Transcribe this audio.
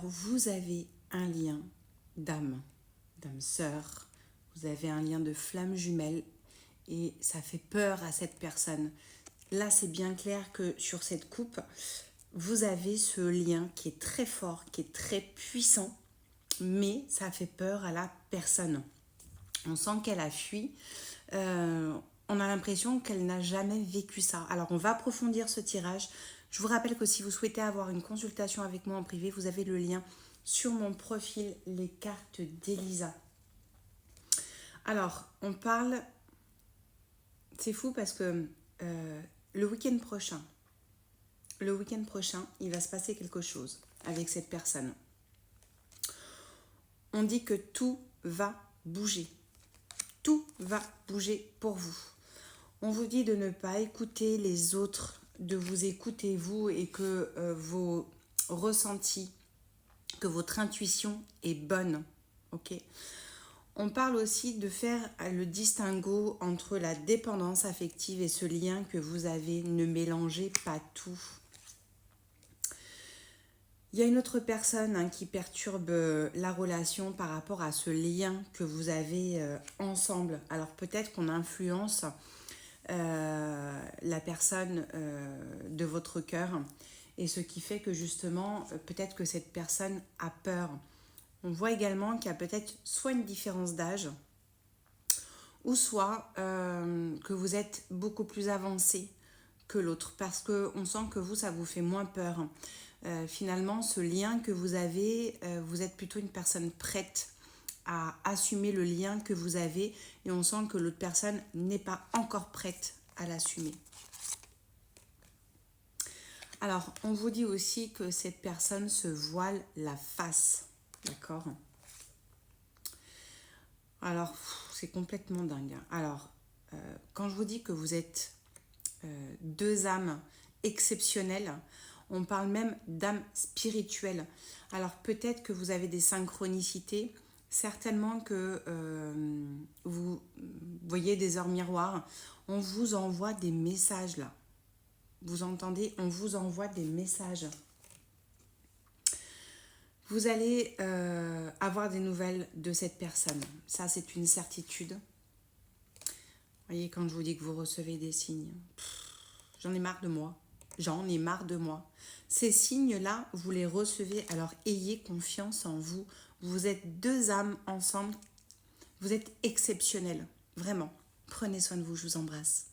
vous avez un lien d'âme sœur, vous avez un lien de flamme jumelle et ça fait peur à cette personne. Là, c'est bien clair que sur cette coupe, vous avez ce lien qui est très fort, qui est très puissant, mais ça fait peur à la personne. On sent qu'elle a fui. On a l'impression qu'elle n'a jamais vécu ça. Alors, on va approfondir ce tirage. Je vous rappelle que si vous souhaitez avoir une consultation avec moi en privé, vous avez le lien sur mon profil, les cartes d'Elisa. Alors, on parle... C'est fou parce que le week-end prochain, il va se passer quelque chose avec cette personne. On dit que tout va bouger. Tout va bouger pour vous. On vous dit de ne pas écouter les autres, de vous écouter vous et que vos ressentis, que votre intuition est bonne. Ok ? On parle aussi de faire le distinguo entre la dépendance affective et ce lien que vous avez. Ne mélangez pas tout. Il y a une autre personne qui perturbe la relation par rapport à ce lien que vous avez ensemble. Alors peut-être qu'on influence la personne de votre cœur et ce qui fait que justement, peut-être que cette personne a peur. On voit également qu'il y a peut-être soit une différence d'âge ou soit que vous êtes beaucoup plus avancé que l'autre parce qu'on sent que vous, ça vous fait moins peur. Finalement, ce lien que vous avez, vous êtes plutôt une personne prête à assumer le lien que vous avez et on sent que l'autre personne n'est pas encore prête à l'assumer. Alors, on vous dit aussi que cette personne se voile la face, d'accord ? Alors, c'est complètement dingue. Alors, quand je vous dis que vous êtes deux âmes exceptionnelles, on parle même d'âmes spirituelles. Alors, peut-être que vous avez des synchronicités, certainement que vous voyez des heures miroirs. On vous envoie des messages là. Vous entendez ? On vous envoie des messages. Vous allez avoir des nouvelles de cette personne. Ça, c'est une certitude. Vous voyez, quand je vous dis que vous recevez des signes, j'en ai marre de moi. J'en ai marre de moi. Ces signes-là, vous les recevez, alors ayez confiance en vous. Vous êtes deux âmes ensemble. Vous êtes exceptionnels, vraiment. Prenez soin de vous, je vous embrasse.